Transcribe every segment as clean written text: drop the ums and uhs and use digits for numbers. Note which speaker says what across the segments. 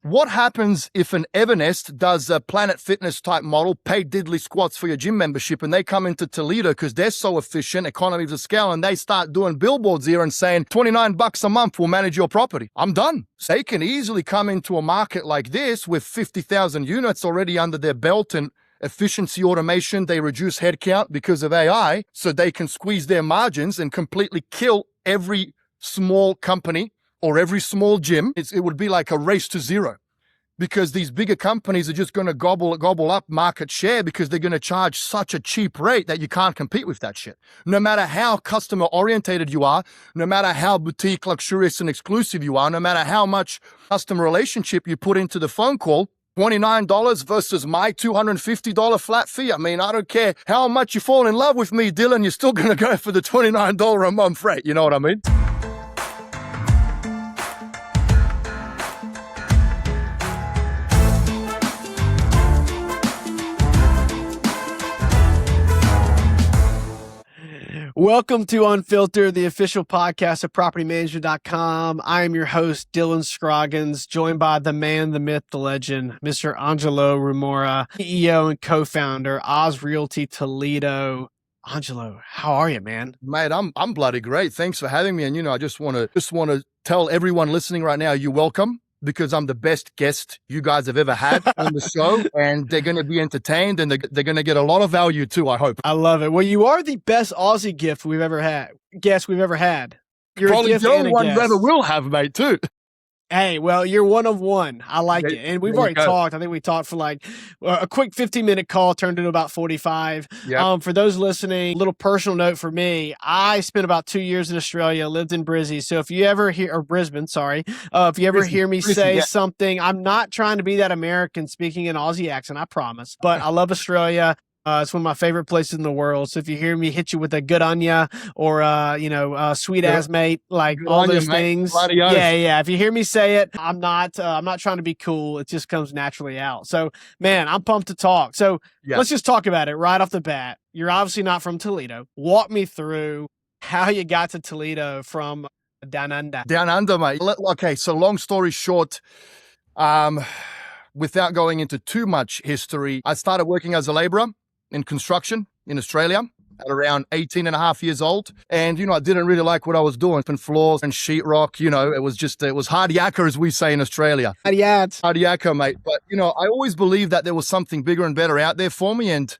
Speaker 1: what happens if an Everest does a Planet Fitness type model, pay diddly squats for your gym membership, and they come into Toledo because they're so efficient, economies of scale, and they start doing billboards here and saying $29 a month will manage your property? I'm done. So they can easily come into a market like this with 50,000 units already under their belt and efficiency automation. They reduce headcount because of AI, so they can squeeze their margins and completely kill every small company or every small gym. It would be like a race to zero, because these bigger companies are just going to gobble up market share because they're going to charge such a cheap rate that you can't compete with that shit. No matter how customer orientated you are, no matter how boutique, luxurious and exclusive you are, no matter how much customer relationship you put into the phone call, $29 versus my $250 flat fee. I mean, I don't care how much you fall in love with me, Dylan, you're still going to go for the $29 a month rate. You know what I mean?
Speaker 2: Welcome to Unfiltered, the official podcast of PropertyManager.com. I am your host, Dylan Scroggins, joined by the man, the myth, the legend, Mr. Angelo Rumora, CEO and co-founder, Oz Realty Toledo. Angelo, how are you, man?
Speaker 1: Mate, I'm bloody great. Thanks for having me. And I just want to tell everyone listening right now, you're welcome, because I'm the best guest you guys have ever had on the show, and they're going to be entertained, and they're going to get a lot of value too, I hope.
Speaker 2: I love it. Well, you are the best Aussie guest we've ever had. You're
Speaker 1: probably the only one you ever will have, mate, too.
Speaker 2: Hey, well, you're one of one. I like it. And we've already talked. I think we talked for like a quick 15-minute call turned into about 45.
Speaker 1: Yep.
Speaker 2: For those listening, a little personal note for me. I spent about 2 years in Australia, lived in Brisbane. So if you ever hear, or Brisbane, sorry. If you ever hear me say something, I'm not trying to be that American speaking an Aussie accent, I promise. But I love Australia. It's one of my favorite places in the world. So if you hear me hit you with a good on ya or, sweet ass mate, like good all those things. Yeah. If you hear me say it, I'm not trying to be cool. It just comes naturally out. So man, I'm pumped to talk. So let's just talk about it right off the bat. You're obviously not from Toledo. Walk me through how you got to Toledo from down under.
Speaker 1: Down under, mate. Okay. So long story short, without going into too much history, I started working as a laborer in construction in Australia at around 18 and a half years old. And, I didn't really like what I was doing. And floors and sheetrock, it was hard yakka, as we say in Australia. Hard yakka, mate. But, I always believed that there was something bigger and better out there for me. And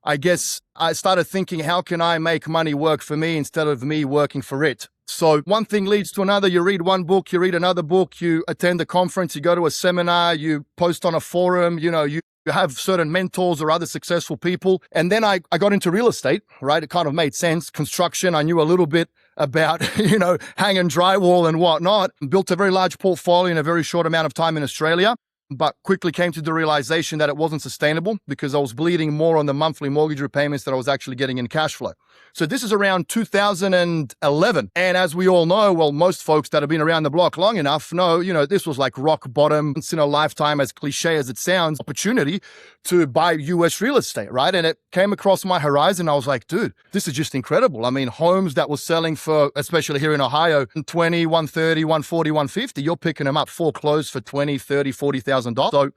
Speaker 1: I guess I started thinking, how can I make money work for me instead of me working for it? So one thing leads to another. You read one book, you read another book, you attend a conference, you go to a seminar, you post on a forum, you have certain mentors or other successful people. And then I got into real estate, right? It kind of made sense. Construction, I knew a little bit about, hanging drywall and whatnot. Built a very large portfolio in a very short amount of time in Australia, but quickly came to the realization that it wasn't sustainable because I was bleeding more on the monthly mortgage repayments that I was actually getting in cash flow. So this is around 2011. And as we all know, well, most folks that have been around the block long enough know, this was like rock bottom, once in a lifetime, as cliche as it sounds, opportunity to buy US real estate, right? And it came across my horizon. I was like, dude, this is just incredible. I mean, homes that were selling for, especially here in Ohio, 20, 130, 140, 150, you're picking them up foreclosed for 20, 30, $40,000. So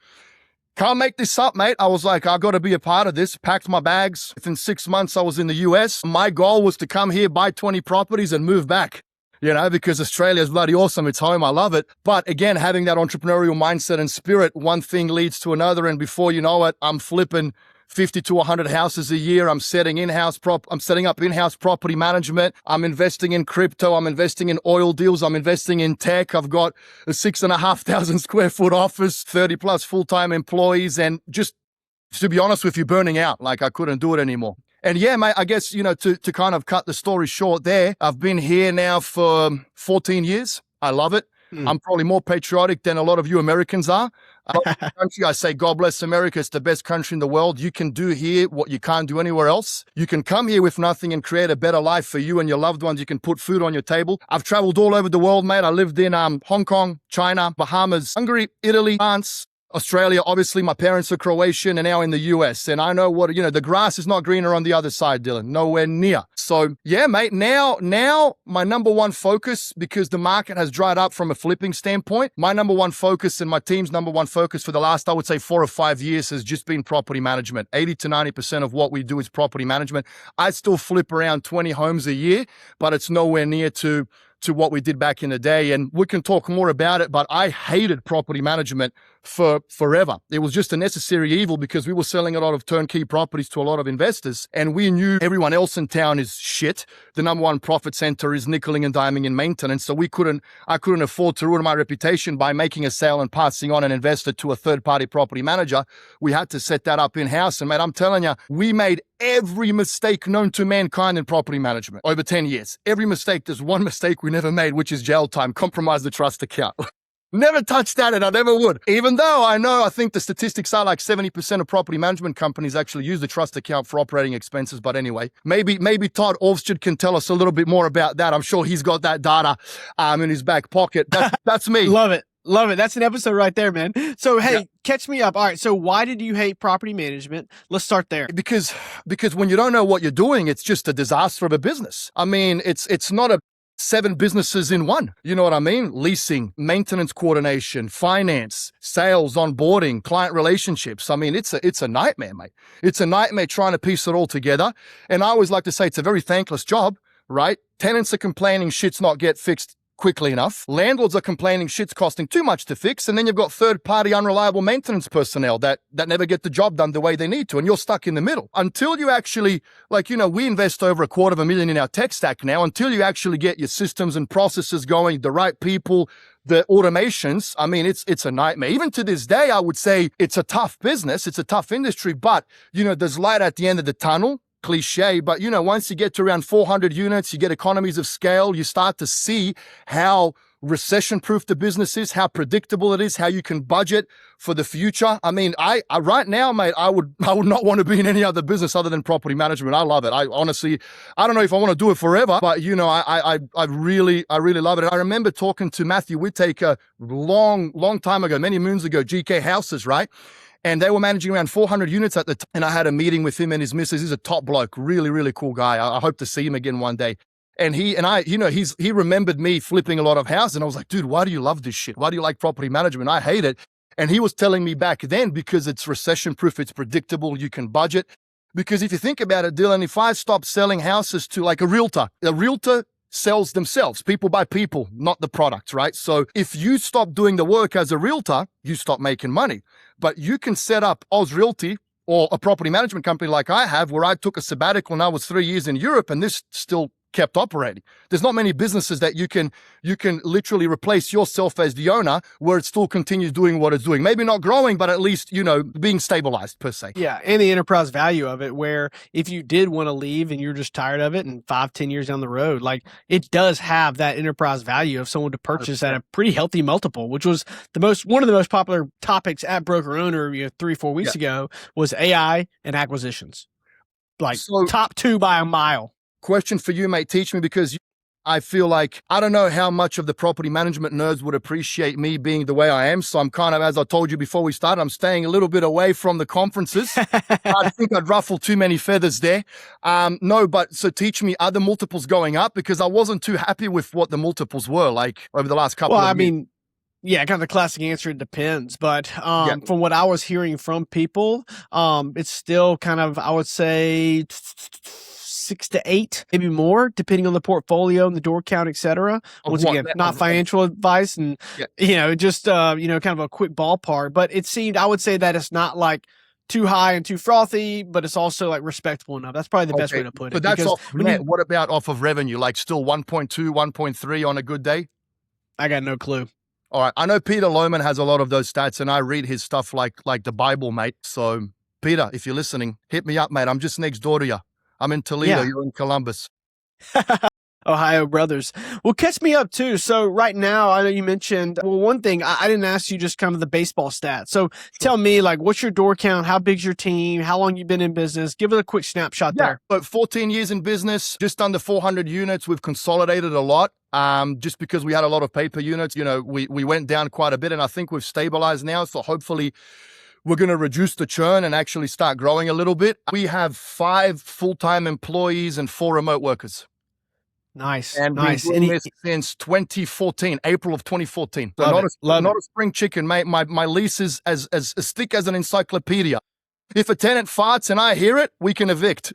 Speaker 1: can't make this up, mate. I was like, I got to be a part of this. Packed my bags. Within 6 months, I was in the US. My goal was to come here, buy 20 properties and move back, because Australia is bloody awesome. It's home. I love it. But again, having that entrepreneurial mindset and spirit, one thing leads to another. And before you know it, I'm flipping 50 to 100 houses a year. I'm setting up in-house property management. I'm investing in crypto. I'm investing in oil deals. I'm investing in tech. I've got a 6,500 square foot office, 30 plus full-time employees. And just to be honest with you, burning out. Like I couldn't do it anymore. And yeah, mate, I guess, to kind of cut the story short there, I've been here now for 14 years. I love it. I'm probably more patriotic than a lot of you Americans are. Country, I say, God bless America. It's the best country in the world. You can do here what you can't do anywhere else. You can come here with nothing and create a better life for you and your loved ones. You can put food on your table. I've traveled all over the world, mate. I lived in Hong Kong, China, Bahamas, Hungary, Italy, France, Australia, obviously, my parents are Croatian and now in the US. And I know what, the grass is not greener on the other side, Dylan, nowhere near. So yeah, mate, now my number one focus, because the market has dried up from a flipping standpoint, my number one focus and my team's number one focus for the last, I would say 4 or 5 years has just been property management. 80 to 90% of what we do is property management. I still flip around 20 homes a year, but it's nowhere near to what we did back in the day. And we can talk more about it, but I hated property management for forever. It was just a necessary evil because we were selling a lot of turnkey properties to a lot of investors, and we knew everyone else in town is shit. The number one profit center is nickeling and diming in maintenance. So I couldn't afford to ruin my reputation by making a sale and passing on an investor to a third-party property manager. We had to set that up in-house. And mate, I'm telling you, we made every mistake known to mankind in property management over 10 years. Every mistake. There's one mistake we never made, which is jail time. Compromise the trust account. Never touched that, and I never would. Even though I think the statistics are like 70% of property management companies actually use the trust account for operating expenses. But anyway, maybe Todd Orfstad can tell us a little bit more about that. I'm sure he's got that data in his back pocket. That's me.
Speaker 2: Love it. Love it. That's an episode right there, man. So, hey, Catch me up. All right. So why did you hate property management? Let's start there.
Speaker 1: Because when you don't know what you're doing, it's just a disaster of a business. I mean, it's not a 7 businesses in one. You know what I mean? Leasing, maintenance coordination, finance, sales, onboarding, client relationships. I mean, it's a nightmare, mate. It's a nightmare trying to piece it all together. And I always like to say it's a very thankless job, right? Tenants are complaining shit's not get fixed quickly enough. Landlords are complaining shit's costing too much to fix. And then you've got third-party unreliable maintenance personnel that never get the job done the way they need to. And you're stuck in the middle. Until you actually, we invest over $250,000 in our tech stack now. Until you actually get your systems and processes going, the right people, the automations, I mean, it's a nightmare. Even to this day, I would say it's a tough business. It's a tough industry. But, there's light at the end of the tunnel. Cliche, but once you get to around 400 units, you get economies of scale, you start to see how recession-proof the business is, how predictable it is, how you can budget for the future. I mean, I right now, mate, I would not want to be in any other business other than property management. I love it. I honestly, I don't know if I want to do it forever, but I really love it. And I remember talking to Matthew Whittaker long time ago, many moons ago, GK Houses, right? And they were managing around 400 units at the time. And I had a meeting with him and his missus. He's a top bloke, really, really cool guy. I hope to see him again one day. And he remembered me flipping a lot of houses. And I was like, dude, why do you love this shit? Why do you like property management? I hate it. And he was telling me back then, because it's recession-proof, it's predictable, you can budget. Because if you think about it, Dylan, if I stop selling houses to like a realtor sells themselves, people by people, not the product, right? So if you stop doing the work as a realtor, you stop making money. But you can set up Oz Realty or a property management company like I have, where I took a sabbatical and I was 3 years in Europe, and this still kept operating. There's not many businesses that you can literally replace yourself as the owner where it still continues doing what it's doing. Maybe not growing, but at least, being stabilized per se.
Speaker 2: Yeah. And the enterprise value of it, where if you did want to leave and you're just tired of it and 5-10 years down the road, it does have that enterprise value of someone to purchase at a pretty healthy multiple, which was one of the most popular topics at Broker Owner 3-4 weeks ago was AI and acquisitions. Top 2 by a mile.
Speaker 1: Question for you, mate. Teach me, because I feel like I don't know how much of the property management nerds would appreciate me being the way I am. So I'm kind of, as I told you before we started, I'm staying a little bit away from the conferences. I think I'd ruffle too many feathers there. So teach me, are the multiples going up? Because I wasn't too happy with what the multiples were over the last couple of years.
Speaker 2: Well, I mean, yeah, kind of the classic answer, it depends. But from what I was hearing from people, it's still kind of, I would say 6 to 8, maybe more, depending on the portfolio and the door count, et cetera. Once again, not financial advice and, just, kind of a quick ballpark. But it seemed, I would say that it's not too high and too frothy, but it's also respectable enough. That's probably the best way to put it.
Speaker 1: But that's off net. What about off of revenue? Still 1.2, 1.3 on a good day?
Speaker 2: I got no clue.
Speaker 1: All right. I know Peter Lohman has a lot of those stats, and I read his stuff like the Bible, mate. So Peter, if you're listening, hit me up, mate. I'm just next door to you. I'm in Toledo. Yeah. You're in Columbus.
Speaker 2: Ohio brothers. Well, catch me up too. So right now, I know you mentioned, well, one thing, I didn't ask you just kind of the baseball stats. So tell me, like, what's your door count? How big's your team? How long you been in business? Give it a quick snapshot there.
Speaker 1: So 14 years in business, just under 400 units. We've consolidated a lot. Just because we had a lot of paper units, we went down quite a bit, and I think we've stabilized now. So hopefully we're going to reduce the churn and actually start growing a little bit. We have 5 full-time employees and 4 remote workers.
Speaker 2: Nice.
Speaker 1: And
Speaker 2: nice.
Speaker 1: we've been doing this since 2014, April of 2014. So
Speaker 2: not
Speaker 1: a spring chicken, mate. My lease is as thick as an encyclopedia. If a tenant farts and I hear it, we can evict.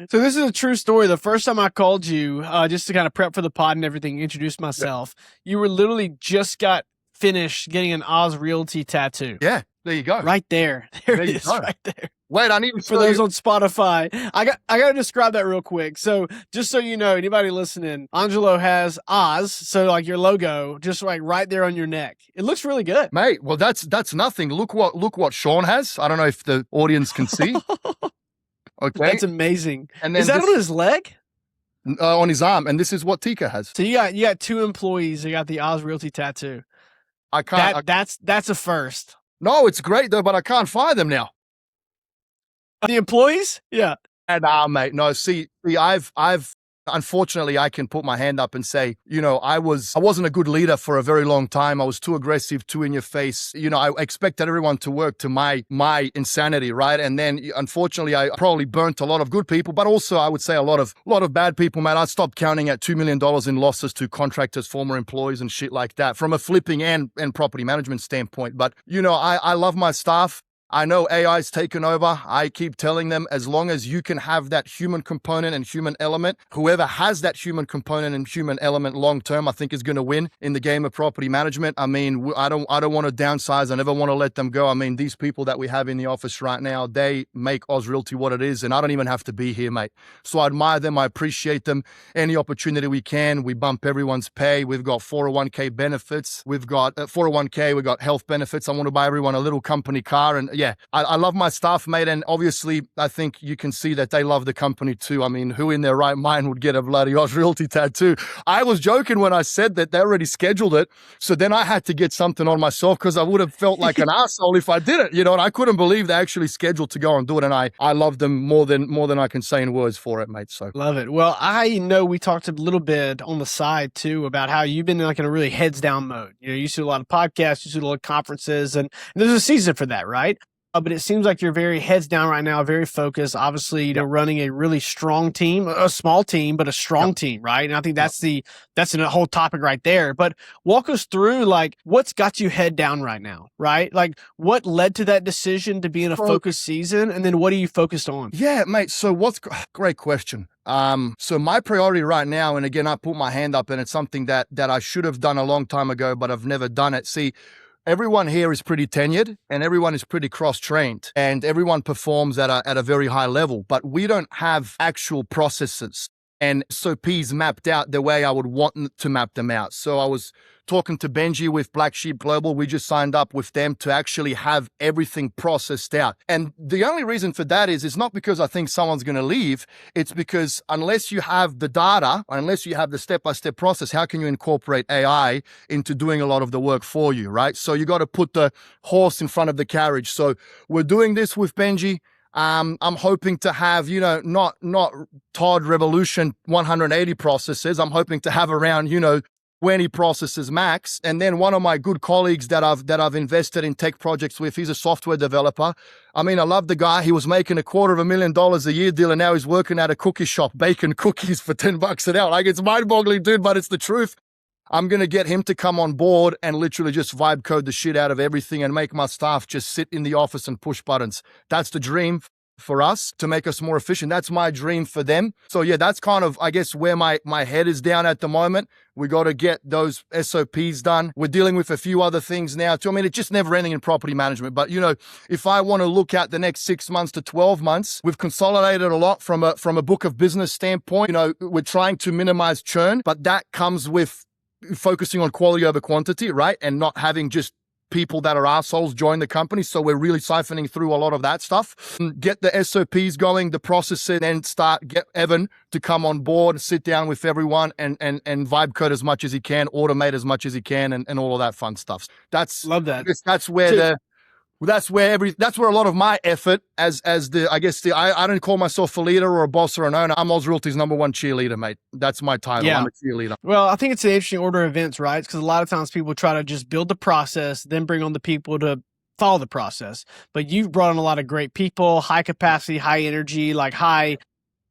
Speaker 2: So this is a true story. The first time I called you, just to kind of prep for the pod and everything, introduce myself, you were literally just got finished getting an Oz Realty tattoo.
Speaker 1: Yeah, there you go.
Speaker 2: Right there. There it is, right there.
Speaker 1: Wait, I need to
Speaker 2: for those on Spotify. I got to describe that real quick. So just so you know, anybody listening, Angelo has Oz, so like your logo, just like right there on your neck. It looks really good,
Speaker 1: mate. Well, that's nothing. Look what Sean has. I don't know if the audience can see. Okay,
Speaker 2: that's amazing.
Speaker 1: And then
Speaker 2: is that on his leg?
Speaker 1: On his arm, and this is what Tika has.
Speaker 2: So you got 2 employees. They got the Oz Realty tattoo.
Speaker 1: I can't.
Speaker 2: That's a first.
Speaker 1: No, it's great though, but I can't fire them now.
Speaker 2: The employees? Yeah.
Speaker 1: And mate, no. See, I've unfortunately, I can put my hand up and say, I wasn't a good leader for a very long time. I was too aggressive, too in your face. I expected everyone to work to my insanity, right? And then, unfortunately, I probably burnt a lot of good people, but also I would say a lot of bad people, man. I stopped counting at $2 million in losses to contractors, former employees, and shit like that from a flipping and property management standpoint. But I love my staff. I know AI's taken over. I keep telling them, as long as you can have that human component and human element, whoever has that human component and human element long term, I think is going to win in the game of property management. I mean, I don't want to downsize. I never want to let them go. I mean, these people that we have in the office right now, they make Oz Realty what it is, and I don't even have to be here, mate. So I admire them. I appreciate them. Any opportunity we can, we bump everyone's pay. We've got 401k benefits. We've got 401k. We've got health benefits. I want to buy everyone a little company car, and yeah, I love my staff, mate, and obviously I think you can see that they love the company too. I mean, who in their right mind would get a bloody Oz Realty tattoo? I was joking when I said that they already scheduled it, so then I had to get something on myself because I would have felt like an asshole if I didn't, and I couldn't believe they actually scheduled to go and do it, and I love them more than I can say in words for it, mate. So
Speaker 2: love it. Well, I know we talked a little bit on the side too about how you've been like in a really heads down mode. You used to do a lot of podcasts, you do a lot of conferences, and there's a season for that, right? But it seems like you're very heads down right now, very focused. Obviously, running a really strong team, a small team, but a strong team, right? And I think that's a whole topic right there. But walk us through, like, what's got you head down right now, right? Like, what led to that decision to be in a focused season, and then what are you focused on?
Speaker 1: Yeah, mate. So great question. So my priority right now, and again, I put my hand up, and it's something that I should have done a long time ago, but I've never done it. See, everyone here is pretty tenured and everyone is pretty cross-trained and everyone performs at a very high level, but we don't have actual processes and SOPs mapped out the way I would want to map them out. So I was talking to Benji with Black Sheep Global. We just signed up with them to actually have everything processed out. And the only reason for that is not because I think someone's going to leave. It's because unless you have the data, unless you have the step-by-step process, how can you incorporate AI into doing a lot of the work for you, right? So you got to put the horse in front of the carriage. So we're doing this with Benji. I'm hoping to have, not Todd Revolution 180 processes. I'm hoping to have around, 20 processes max. And then one of my good colleagues that I've invested in tech projects with, he's a software developer. I mean, I love the guy. He was making $250,000 a year deal, and now he's working at a cookie shop, baking cookies for $10 an hour. Like, it's mind-boggling, dude, but it's the truth. I'm going to get him to come on board and literally just vibe code the shit out of everything and make my staff just sit in the office and push buttons. That's the dream for us, to make us more efficient. That's my dream for them. So yeah, that's kind of, I guess, where my head is down at the moment. We got to get those SOPs done. We're dealing with a few other things now too. I mean, it's just never ending in property management. But if I want to look at the next 6 months to 12 months, we've consolidated a lot from a book of business standpoint. We're trying to minimize churn, but that comes with focusing on quality over quantity, right? And not having just people that are assholes join the company. So we're really siphoning through a lot of that stuff. Get the SOPs going, the process, and then get Evan to come on board, sit down with everyone and vibe code as much as he can, automate as much as he can, and all of that fun stuff.
Speaker 2: Love that.
Speaker 1: That's where that's where a lot of my effort I don't call myself a leader or a boss or an owner. I'm Oz Realty's #1 cheerleader, mate. That's my title.
Speaker 2: Yeah.
Speaker 1: I'm a cheerleader.
Speaker 2: Well, I think it's an interesting order of events, right? Because a lot of times people try to just build the process, then bring on the people to follow the process. But you've brought on a lot of great people, high capacity, high energy, like high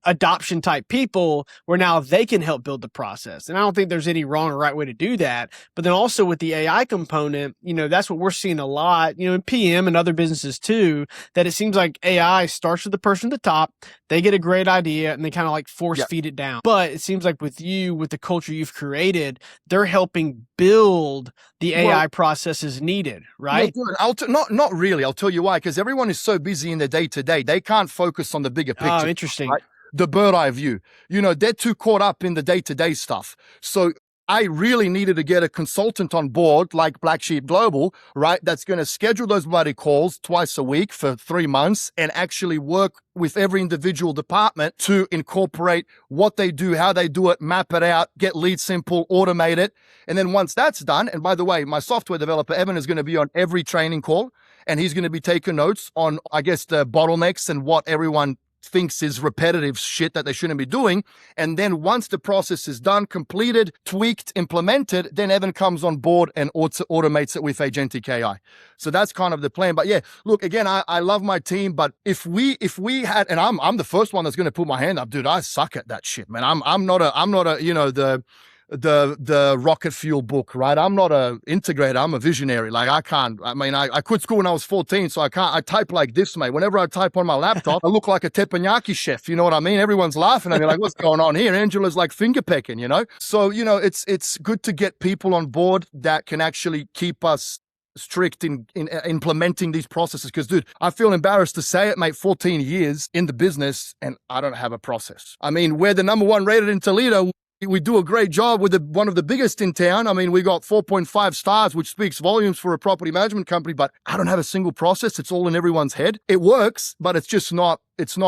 Speaker 2: adoption type people, where now they can help build the process. And I don't think there's any wrong or right way to do that. But then also with the AI component, that's what we're seeing a lot, in PM and other businesses too, that it seems like AI starts with the person at the top, they get a great idea and they kind of like force feed it down. But it seems like with you, with the culture you've created, they're helping build the AI processes needed, right?
Speaker 1: Not really. I'll tell you why. Because everyone is so busy in their day-to-day, they can't focus on the bigger picture.
Speaker 2: Oh, interesting.
Speaker 1: Right? The bird eye view. They're too caught up in the day-to-day stuff. So I really needed to get a consultant on board like Black Sheep Global, right? That's going to schedule those bloody calls twice a week for 3 months and actually work with every individual department to incorporate what they do, how they do it, map it out, get lead simple, automate it. And then once that's done, and by the way, my software developer, Evan, is going to be on every training call and he's going to be taking notes on, the bottlenecks and what everyone thinks is repetitive shit that they shouldn't be doing. And then once the process is done, completed, tweaked, implemented, then Evan comes on board and automates it with agentic AI. So that's kind of the plan. But yeah, look, again, I love my team, but if we had, and I'm the first one that's going to put my hand up, dude, I suck at that shit, man. I'm not the rocket fuel book, right? I'm not a integrator. I'm a visionary. Like I quit school when I was 14, so I type like this, mate. Whenever I type on my laptop, I look like a teppanyaki chef. You know what I mean? Everyone's laughing at me like, what's going on here? Angelo's like finger pecking, So, it's good to get people on board that can actually keep us strict in implementing these processes. Because, dude, I feel embarrassed to say it, mate, 14 years in the business and I don't have a process. I mean, we're the #1 rated in Toledo. We do a great job with one of the biggest in town. I mean, we got 4.5 stars, which speaks volumes for a property management company, but I don't have a single process. It's all in everyone's head. It works, but it's just not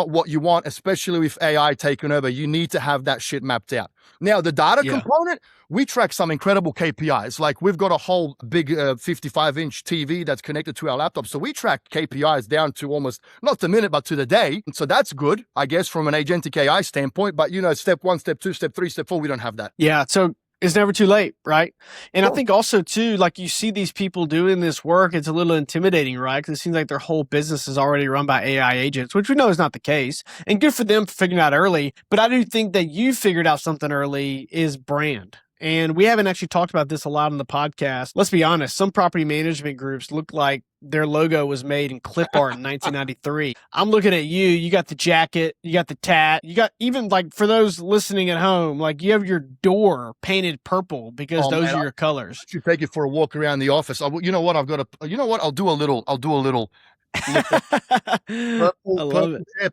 Speaker 1: what you want, especially with AI taking over. You need to have that shit mapped out. Now, the data component, we track some incredible KPIs. Like we've got a whole big 55-inch TV that's connected to our laptop. So we track KPIs down to almost not the minute, but to the day. So that's good, I guess, from an agentic AI standpoint. But, step 1, step 2, step 3, step 4, we don't have that.
Speaker 2: Yeah. So it's never too late, right? And I think also too, like you see these people doing this work, it's a little intimidating, right? Because it seems like their whole business is already run by AI agents, which we know is not the case. And good for them for figuring out early. But I do think that you figured out something early is brand. And we haven't actually talked about this a lot on the podcast. Let's be honest, some property management groups look like their logo was made in clip art in 1993. I'm looking at you. You got the jacket, you got the tat, you got even like for those listening at home, like you have your door painted purple because those are your colors.
Speaker 1: I should take it for a walk around the office. You know what? I'll do a little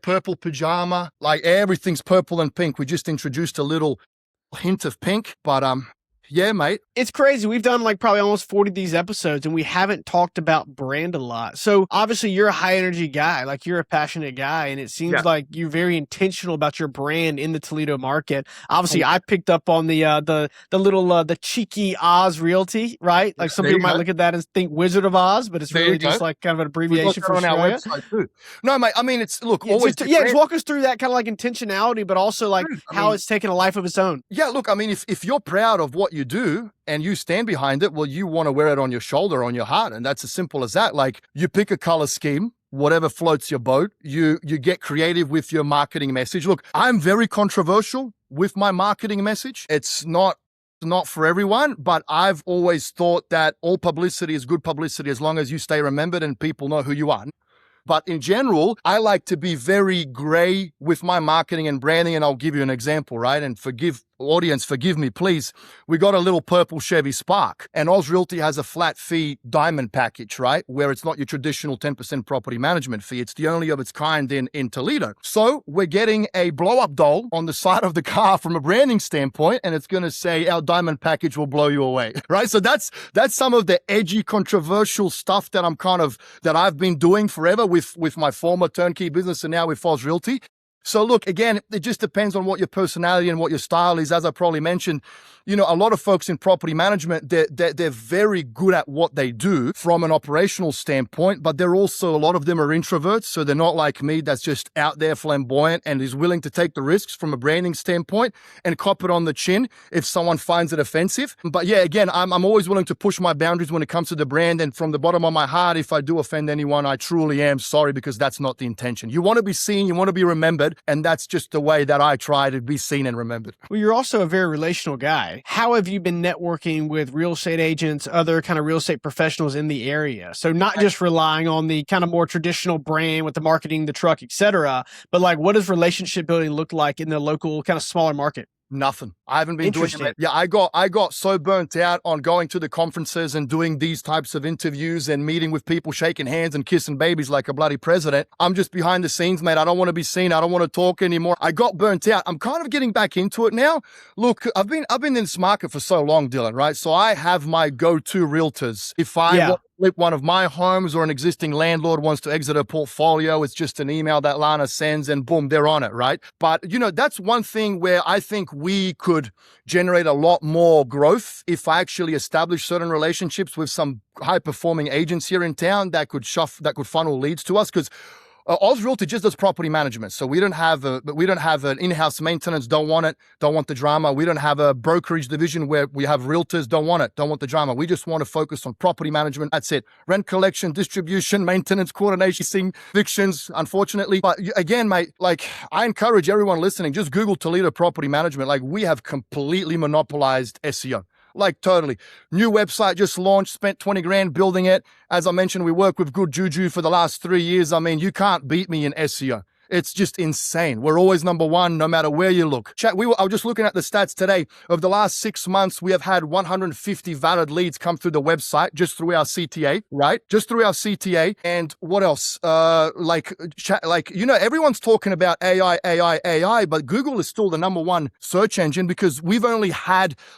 Speaker 1: purple pajama. Like everything's purple and pink. We just introduced a little hint of pink, but yeah, mate.
Speaker 2: It's crazy. We've done like probably almost 40 of these episodes and we haven't talked about brand a lot. So obviously you're a high energy guy, like you're a passionate guy. And it seems like you're very intentional about your brand in the Toledo market. Obviously I picked up on the little, the cheeky Oz Realty, right? Like some people might look at that and think Wizard of Oz, but it's really just like kind of an abbreviation for
Speaker 1: on our website too. No, mate. I mean, it's always.
Speaker 2: Just walk us through that kind of like intentionality, but also like how it's taken a life of its own.
Speaker 1: Yeah, look, I mean, if you're proud of what you do and you stand behind it, well, you want to wear it on your shoulder, on your heart. And that's as simple as that. Like you pick a color scheme, whatever floats your boat, you get creative with your marketing message. Look, I'm very controversial with my marketing message. It's not for everyone, but I've always thought that all publicity is good publicity as long as you stay remembered and people know who you are. But in general, I like to be very gray with my marketing and branding. And I'll give you an example, right? And forgive audience, forgive me, please. We got a little purple Chevy Spark, and Oz Realty has a flat fee diamond package, right? Where it's not your traditional 10% property management fee. It's the only of its kind in Toledo. So we're getting a blow-up doll on the side of the car from a branding standpoint, and it's going to say our diamond package will blow you away, right? So that's some of the edgy, controversial stuff that I've been doing forever with my former turnkey business and now with Oz Realty. So look, again, it just depends on what your personality and what your style is. As I probably mentioned, you know, a lot of folks in property management, they're very good at what they do from an operational standpoint, but they're also, a lot of them are introverts. So they're not like me, that's just out there flamboyant and is willing to take the risks from a branding standpoint and cop it on the chin if someone finds it offensive. But yeah, again, I'm always willing to push my boundaries when it comes to the brand. And from the bottom of my heart, if I do offend anyone, I truly am sorry, because that's not the intention. You want to be seen, you want to be remembered. And that's just the way that I try to be seen and remembered.
Speaker 2: Well, you're also a very relational guy. How have you been networking with real estate agents, other kind of real estate professionals in the area? So not just relying on the kind of more traditional brand with the marketing, the truck, et cetera, but like, what does relationship building look like in the local kind of smaller market?
Speaker 1: Nothing. I haven't been doing it. Yeah, I got so burnt out on going to the conferences and doing these types of interviews and meeting with people, shaking hands and kissing babies like a bloody president. I'm just behind the scenes, mate. I don't want to be seen. I don't want to talk anymore. I got burnt out. I'm kind of getting back into it now. Look, I've been in this market for so long, Dylan, right? So I have my go-to realtors. If I want to flip one of my homes or an existing landlord wants to exit a portfolio, it's just an email that Lana sends and boom, they're on it, right? But, you know, that's one thing where I think we could generate a lot more growth if I actually establish certain relationships with some high-performing agents here in town that could funnel leads to us, because Oz Realty just does property management. So we don't have an in-house maintenance, don't want the drama. We don't have a brokerage division where we have realtors, don't want the drama. We just want to focus on property management. That's it. Rent collection, distribution, maintenance, coordination, evictions, unfortunately. But again, mate, like, I encourage everyone listening, just Google Toledo property management. Like, we have completely monopolized SEO. Like, totally. New website just launched, spent 20 grand building it. As I mentioned, we work with Good Juju for the last 3 years. I mean, you can't beat me in SEO. It's just insane. We're always number one, no matter where you look. Chat, I was just looking at the stats today. Of the last 6 months, we have had 150 valid leads come through the website just through our CTA, right? Just through our CTA. And what else? You know, everyone's talking about AI, but Google is still the number one search engine, because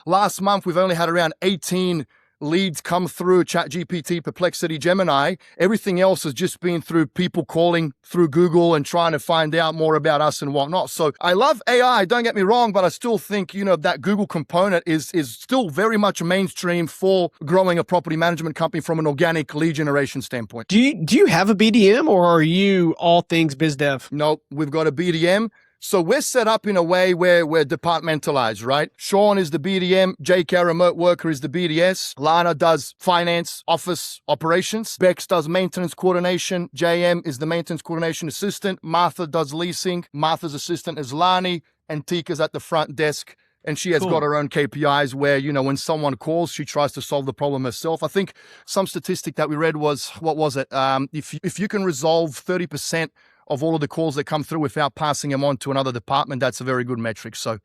Speaker 1: last month, we've only had around 18 leads come through ChatGPT, Perplexity, Gemini. Everything else has just been through people calling through Google and trying to find out more about us and whatnot. So I love AI, don't get me wrong, but I still think, you know, that Google component is still very much mainstream for growing a property management company from an organic lead generation standpoint.
Speaker 2: Do you have a BDM, or are you all things biz dev?
Speaker 1: No, we've got a BDM. So we're set up in a way where we're departmentalized, right? Sean is the BDM. Jake, our remote worker, is the BDS. Lana does finance, office operations. Bex does maintenance coordination. JM is the maintenance coordination assistant. Martha does leasing. Martha's assistant is Lani. And Tika's at the front desk. And she has got her own KPIs where, you know, when someone calls, she tries to solve the problem herself. I think some statistic that we read was, what was it? If you can resolve 30% of all of the calls that come through without passing them on to another department, that's a very good metric. So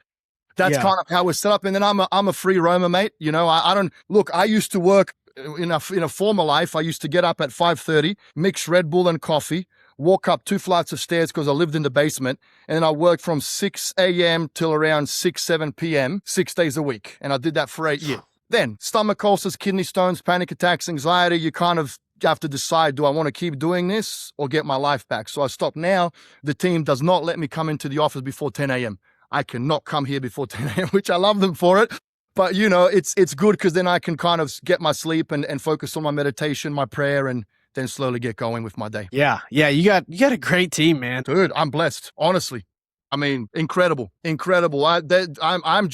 Speaker 1: that's kind of how we're set up. And then I'm a free roamer, mate. You know, I used to work in a former life. I used to get up at 5:30, mix Red Bull and coffee, walk up 2 flights of stairs because I lived in the basement. And then I worked from 6 a.m. till around 7 p.m., 6 days a week. And I did that for 8 years. Then stomach ulcers, kidney stones, panic attacks, anxiety, you have to decide, do I want to keep doing this or get my life back? So I stopped now. The team does not let me come into the office before 10 a.m. I cannot come here before 10 a.m., which I love them for it. But, you know, it's good because then I can kind of get my sleep and focus on my meditation, my prayer, and then slowly get going with my day.
Speaker 2: Yeah. You got a great team, man.
Speaker 1: Dude, I'm blessed, honestly. I mean, incredible. I'm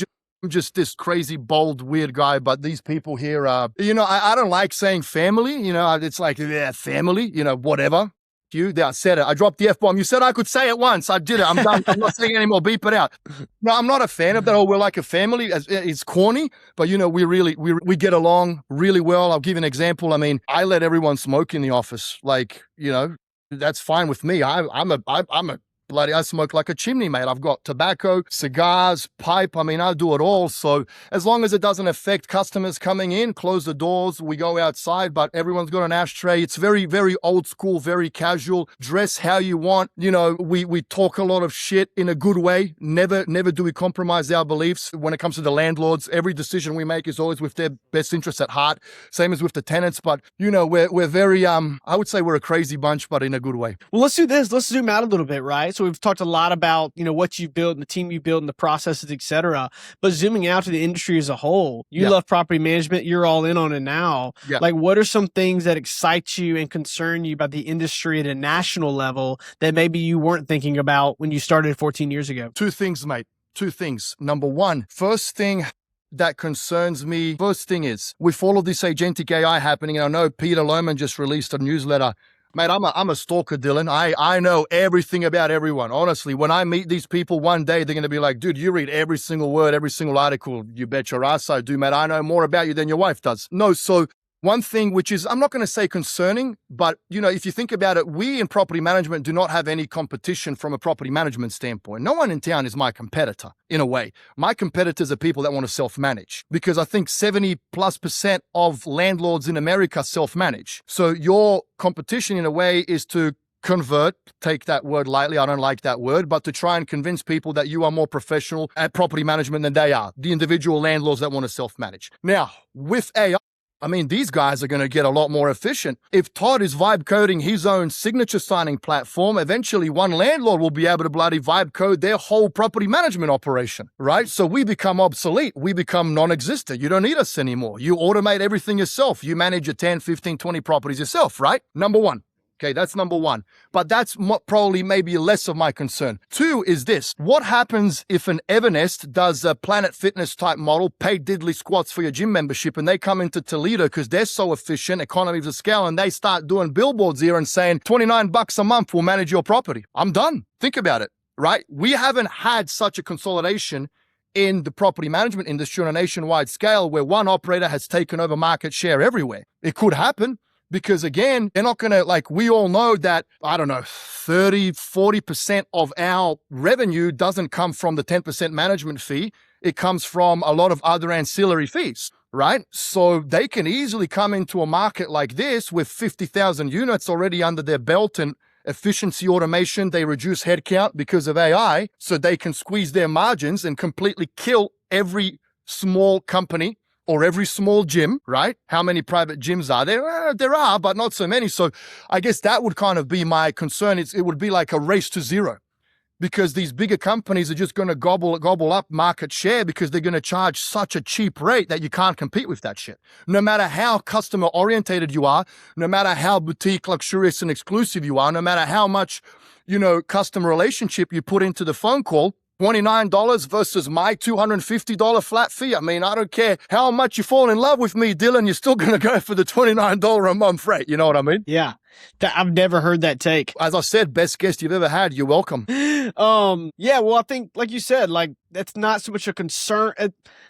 Speaker 1: just this crazy, bold, weird guy, but these people here are, you know, I don't like saying family, you know, it's like, yeah, family, you know, whatever. I said it. I dropped the F-bomb. You said I could say it once. I did it. I'm done. I'm not saying it anymore. Beep it out. No, I'm not a fan of that. Oh, we're like a family. It's corny, but you know, we get along really well. I'll give you an example. I mean, I let everyone smoke in the office. Like, you know, that's fine with me. I'm a I smoke like a chimney, mate. I've got tobacco, cigars, pipe. I mean, I do it all. So as long as it doesn't affect customers coming in, close the doors, we go outside, but everyone's got an ashtray. It's very, very old school, very casual. Dress how you want. You know, we talk a lot of shit in a good way. Never do we compromise our beliefs when it comes to the landlords. Every decision we make is always with their best interests at heart. Same as with the tenants. But, you know, we're very, I would say we're a crazy bunch, but in a good way.
Speaker 2: Well, let's do this. Let's zoom out a little bit, right? So we've talked a lot about, you know, what you've built and the team you built and the processes, et cetera. But zooming out to the industry as a whole, you love property management. You're all in on it now. Yeah. Like, what are some things that excite you and concern you about the industry at a national level that maybe you weren't thinking about when you started 14 years ago?
Speaker 1: Two things, mate. Two things. Number one, first thing that concerns me, first thing is with all of this agentic AI happening, and I know Peter Lohman just released a newsletter. Mate, I'm a stalker, Dylan. I know everything about everyone. Honestly, when I meet these people one day, they're going to be like, dude, you read every single word, every single article. You bet your ass I do, mate. I know more about you than your wife does. No, so one thing which is, I'm not going to say concerning, but, you know, if you think about it, we in property management do not have any competition from a property management standpoint. No one in town is my competitor, in a way. My competitors are people that want to self-manage, because I think 70+% of landlords in America self-manage. So your competition, in a way, is to convert, take that word lightly, I don't like that word, but to try and convince people that you are more professional at property management than they are, the individual landlords that want to self-manage. Now, with AI, I mean, these guys are going to get a lot more efficient. If Todd is vibe coding his own signature signing platform, eventually one landlord will be able to bloody vibe code their whole property management operation, right? So we become obsolete. We become non-existent. You don't need us anymore. You automate everything yourself. You manage your 10, 15, 20 properties yourself, right? Number one. Okay, that's number one. But that's probably maybe less of my concern. Two is this. What happens if an Evernest does a Planet Fitness type model, pay diddly squats for your gym membership, and they come into Toledo because they're so efficient, economies of scale, and they start doing billboards here and saying, $29 a month will manage your property. I'm done. Think about it, right? We haven't had such a consolidation in the property management industry on a nationwide scale where one operator has taken over market share everywhere. It could happen. Because again, they're not going to, like, we all know that, I don't know, 30, 40% of our revenue doesn't come from the 10% management fee. It comes from a lot of other ancillary fees, right? So they can easily come into a market like this with 50,000 units already under their belt and efficiency automation. They reduce headcount because of AI, so they can squeeze their margins and completely kill every small company or every small gym, right? How many private gyms are there? There are, but not so many. So I guess that would kind of be my concern. It would be like a race to zero, because these bigger companies are just going to gobble up market share because they're going to charge such a cheap rate that you can't compete with that shit. No matter how customer orientated you are, no matter how boutique, luxurious and exclusive you are, no matter how much, you know, customer relationship you put into the phone call, $29 versus my $250 flat fee. I mean, I don't care how much you fall in love with me, Dylan, you're still going to go for the $29 a month rate. You know what I mean?
Speaker 2: Yeah. I've never heard that take.
Speaker 1: As I said, best guest you've ever had. You're welcome.
Speaker 2: Yeah, well, I think, like you said, like, that's not so much a concern.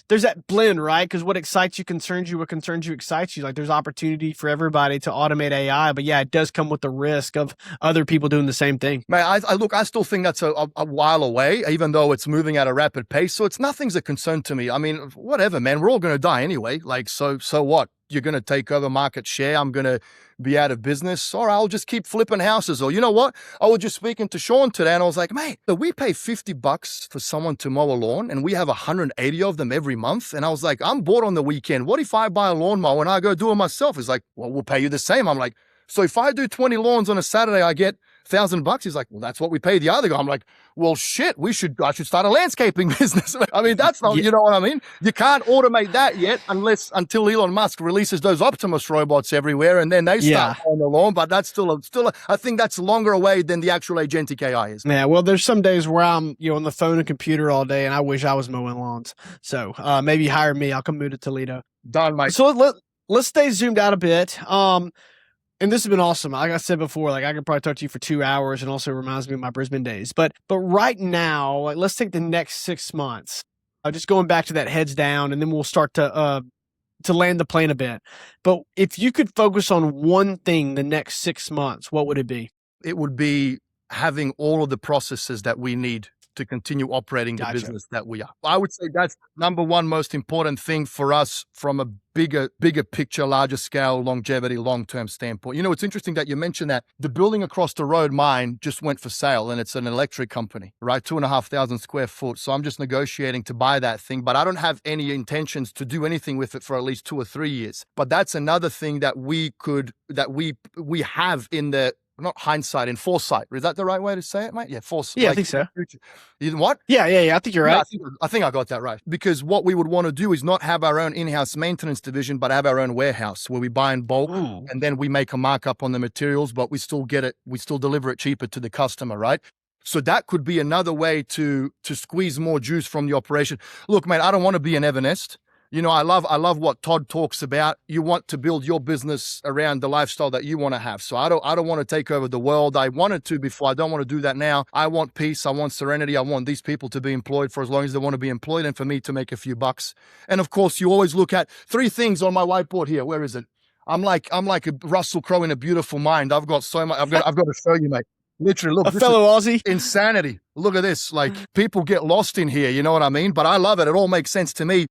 Speaker 2: There's that blend, right? Because what excites you concerns you, what concerns you excites you. Like, there's opportunity for everybody to automate AI, but yeah, it does come with the risk of other people doing the same thing.
Speaker 1: Man, I still think that's a while away, even though it's moving at a rapid pace. So nothing's a concern to me. I mean, whatever, man. We're all going to die anyway. Like, so what? You're going to take over market share. I'm going to be out of business, or I'll just keep flipping houses. Or you know what? I was just speaking to Sean today and I was like, mate, we pay $50 for someone to mow a lawn and we have 180 of them every month. And I was like, I'm bored on the weekend. What if I buy a lawnmower and I go do it myself? He's like, well, we'll pay you the same. I'm like, so if I do 20 lawns on a Saturday, I get $1,000. He's like, well, that's what we pay the other guy. I'm like, well, shit, I should start a landscaping business. I mean, that's not, you know what I mean? You can't automate that yet until Elon Musk releases those Optimus robots everywhere and then they start on the lawn. But that's still I think that's longer away than the actual agentic AI is.
Speaker 2: Yeah, well, there's some days where I'm, on the phone and computer all day and I wish I was mowing lawns. So maybe hire me. I'll come move to Toledo.
Speaker 1: Done, mate.
Speaker 2: So let's stay zoomed out a bit. And this has been awesome. Like I said before, like I could probably talk to you for 2 hours, and also reminds me of my Brisbane days. But right now, like, let's take the next 6 months. Just going back to that heads down, and then we'll start to land the plane a bit. But if you could focus on one thing the next 6 months, what would it be?
Speaker 1: It would be having all of the processes that we need to continue operating the business that we are. I would say that's number one most important thing for us from a bigger picture, larger scale, longevity, long-term standpoint. It's interesting that you mentioned that the building across the road, mine, just went for sale, and it's an electric company, right? 2,500 square foot. So I'm just negotiating to buy that thing, but I don't have any intentions to do anything with it for at least 2 or 3 years. But that's another thing that we have in the, not hindsight, in foresight. Is that the right way to say it, mate? Yeah, foresight.
Speaker 2: Yeah, I think so.
Speaker 1: What?
Speaker 2: Yeah. I think you're right.
Speaker 1: I think I got that right. Because what we would want to do is not have our own in-house maintenance division, but have our own warehouse where we buy in bulk and then we make a markup on the materials, but we still deliver it cheaper to the customer, right? So that could be another way to squeeze more juice from the operation. Look, mate, I don't want to be an Evanest. I love what Todd talks about. You want to build your business around the lifestyle that you want to have. So I don't want to take over the world. I wanted to before. I don't want to do that now. I want peace. I want serenity. I want these people to be employed for as long as they want to be employed, and for me to make a few bucks. And of course, you always look at 3 things on my whiteboard here. Where is it? I'm like a Russell Crowe in A Beautiful Mind. I've got so much. I've got to show you, mate. Literally, look.
Speaker 2: A fellow Aussie.
Speaker 1: Insanity. Look at this. Like, people get lost in here. You know what I mean? But I love it. It all makes sense to me.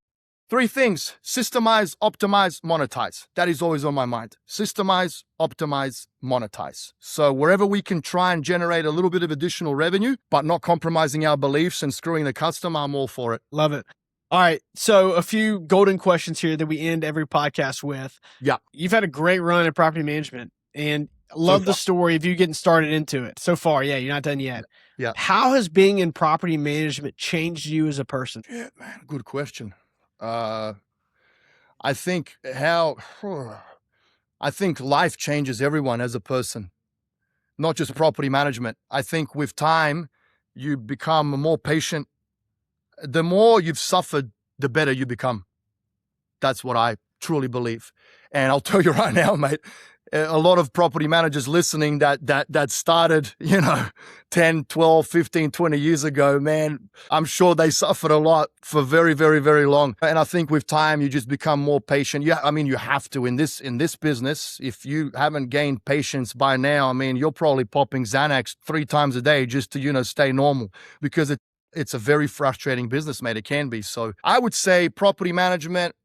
Speaker 1: 3 things: systemize, optimize, monetize. That is always on my mind. Systemize, optimize, monetize. So wherever we can try and generate a little bit of additional revenue, but not compromising our beliefs and screwing the customer, I'm all for it.
Speaker 2: Love it. All right. So a few golden questions here that we end every podcast with.
Speaker 1: Yeah.
Speaker 2: You've had a great run at property management, and love the story of you getting started into it so far. Yeah. You're not done yet.
Speaker 1: Yeah.
Speaker 2: How has being in property management changed you as a person?
Speaker 1: Yeah, man. Good question. I think life changes everyone as a person, not just property management. I think with time, you become more patient. The more you've suffered, the better you become. That's what I truly believe. And I'll tell you right now, mate, a lot of property managers listening that started, 10, 12, 15, 20 years ago, man, I'm sure they suffered a lot for very, very, very long. And I think with time, you just become more patient. Yeah, I mean, you have to in this business. If you haven't gained patience by now, I mean, you're probably popping Xanax 3 times a day just to, stay normal, because it's a very frustrating business, mate. It can be. So I would say property management,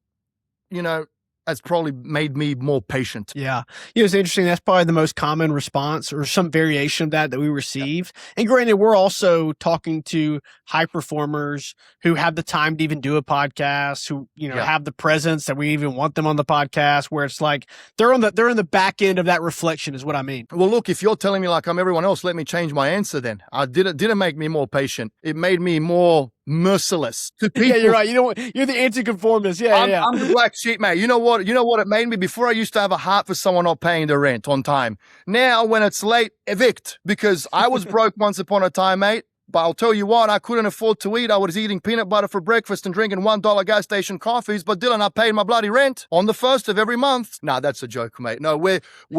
Speaker 1: has probably made me more patient.
Speaker 2: Yeah. It's interesting. That's probably the most common response, or some variation of that we receive. Yeah. And granted, we're also talking to high performers who have the time to even do a podcast, who, have the presence that we even want them on the podcast, where it's like they're in the back end of that reflection is what I mean.
Speaker 1: Well, look, if you're telling me like I'm everyone else, let me change my answer then. Didn't make me more patient. It made me more merciless to people.
Speaker 2: Yeah, you're right. You're the anti-conformist. Yeah,
Speaker 1: I'm the black sheep, mate. You know what it made me? Before, I used to have a heart for someone not paying the rent on time. Now, when it's late, evict, because I was broke once upon a time, mate. But I'll tell you what, I couldn't afford to eat. I was eating peanut butter for breakfast and drinking $1 gas station coffees. But Dylan, I paid my bloody rent on the 1st of every month. Nah, that's a joke, mate. No,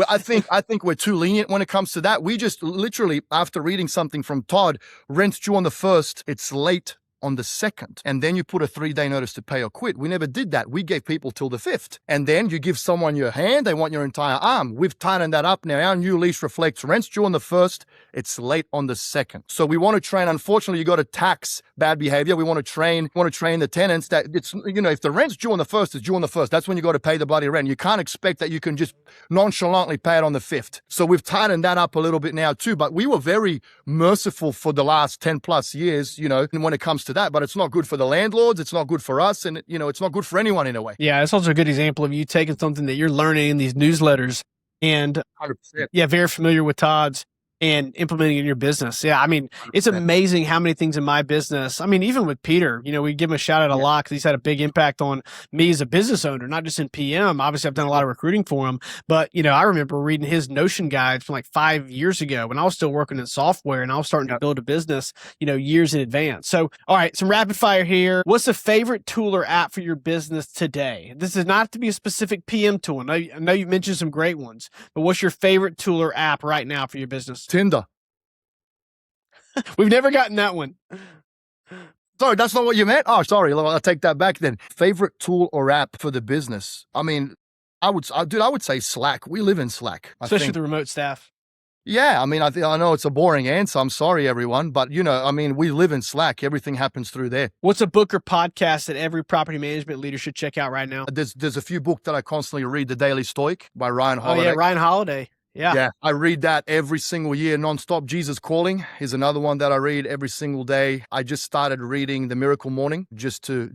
Speaker 1: I think we're too lenient when it comes to that. We just literally, after reading something from Todd, rent's due on the 1st. It's late on the 2nd, and then you put a 3-day notice to pay or quit. We never did that. We gave people till the 5th, and then you give someone your hand, they want your entire arm. We've tightened that up now. Our new lease reflects rent's due on the 1st, it's late on the 2nd. So we want to train. Unfortunately, you got to tax bad behavior. We want to train the tenants that it's, if the rent's due on the 1st, it's due on the 1st. That's when you got to pay the bloody rent. You can't expect that you can just nonchalantly pay it on the 5th. So we've tightened that up a little bit now too, but we were very merciful for the last 10 plus years, when it comes to that, but it's not good for the landlords. It's not good for us. And, it's not good for anyone in a way.
Speaker 2: Yeah. It's also a good example of you taking something that you're learning in these newsletters and
Speaker 1: 100%.
Speaker 2: Yeah, very familiar with Todd's and implementing in your business. Yeah. I mean, 100%. It's amazing how many things in my business. I mean, even with Peter, we give him a shout out a lot because he's had a big impact on me as a business owner, not just in PM. Obviously, I've done a lot of recruiting for him, but I remember reading his Notion guides from like 5 years ago when I was still working in software and I was starting to build a business, years in advance. So, all right, some rapid fire here. What's a favorite tool or app for your business today? This does not have to be a specific PM tool. I know you mentioned some great ones, but what's your favorite tool or app right now for your business?
Speaker 1: Tinder.
Speaker 2: We've never gotten that one.
Speaker 1: Sorry, that's not what you meant? Oh, sorry. I'll take that back then. Favorite tool or app for the business? I mean, I would say Slack. We live in Slack.
Speaker 2: Especially with the remote staff.
Speaker 1: Yeah, I mean, I know it's a boring answer. I'm sorry, everyone, but I mean, we live in Slack. Everything happens through there.
Speaker 2: What's a book or podcast that every property management leader should check out right now?
Speaker 1: There's a few books that I constantly read. The Daily Stoic by Ryan Holiday.
Speaker 2: Oh yeah, Ryan Holiday. Yeah.
Speaker 1: I read that every single year nonstop. Jesus Calling is another one that I read every single day. I just started reading The Miracle Morning just to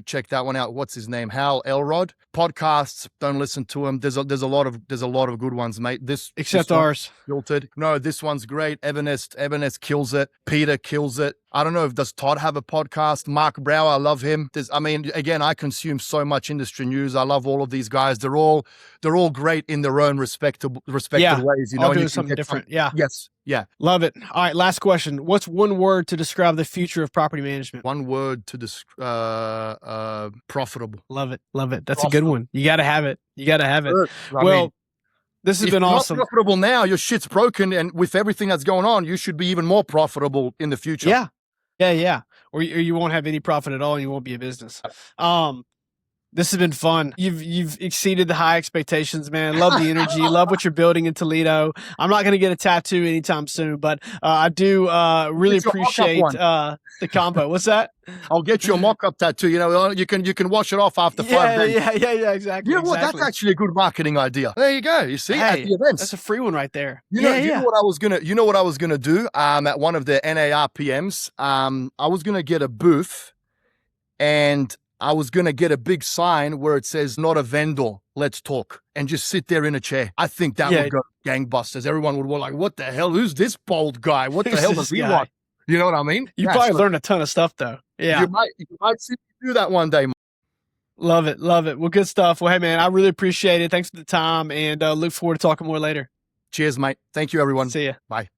Speaker 1: check that one out. What's his name? Hal Elrod. Podcasts, don't listen to him. There's a lot of good ones, mate.
Speaker 2: Except ours.
Speaker 1: Filtered. No, this one's great. Evanest kills it. Peter kills it. I don't know if does Todd have a podcast? Mark Brower, I love him. Again, I consume so much industry news. I love all of these guys. They're all great in their own respective ways.
Speaker 2: All doing something different.
Speaker 1: Yes. Yeah.
Speaker 2: Love it. All right. Last question. What's one word to describe the future of property management?
Speaker 1: One word to describe profitable.
Speaker 2: Love it. That's a good one. You got to have it. This has been awesome.
Speaker 1: If you're not profitable now, your shit's broken, and with everything that's going on, you should be even more profitable in the future.
Speaker 2: Yeah. Or you won't have any profit at all, and you won't be a business. This has been fun. You've exceeded the high expectations, man. Love the energy. Love what you're building in Toledo. I'm not going to get a tattoo anytime soon, but I do really appreciate the combo. What's that?
Speaker 1: I'll get you a mock-up tattoo. You can wash it off after 5 days.
Speaker 2: Yeah, exactly.
Speaker 1: You know what? That's actually a good marketing idea. There you go. You see, at the events.
Speaker 2: That's a free one right there.
Speaker 1: You know what I was gonna do? At one of the NARPMs, I was gonna get a booth, and I was going to get a big sign where it says, "Not a vendor, let's talk," and just sit there in a chair. I think that would go gangbusters. Everyone would be like, "What the hell? Who's this bold guy? What the hell does he want?" You know what I mean?
Speaker 2: You probably learn a ton of stuff, though. Yeah.
Speaker 1: You might see me do that one day.
Speaker 2: Love it. Well, good stuff. Well, hey, man, I really appreciate it. Thanks for the time, and look forward to talking more later.
Speaker 1: Cheers, mate. Thank you, everyone.
Speaker 2: See ya.
Speaker 1: Bye.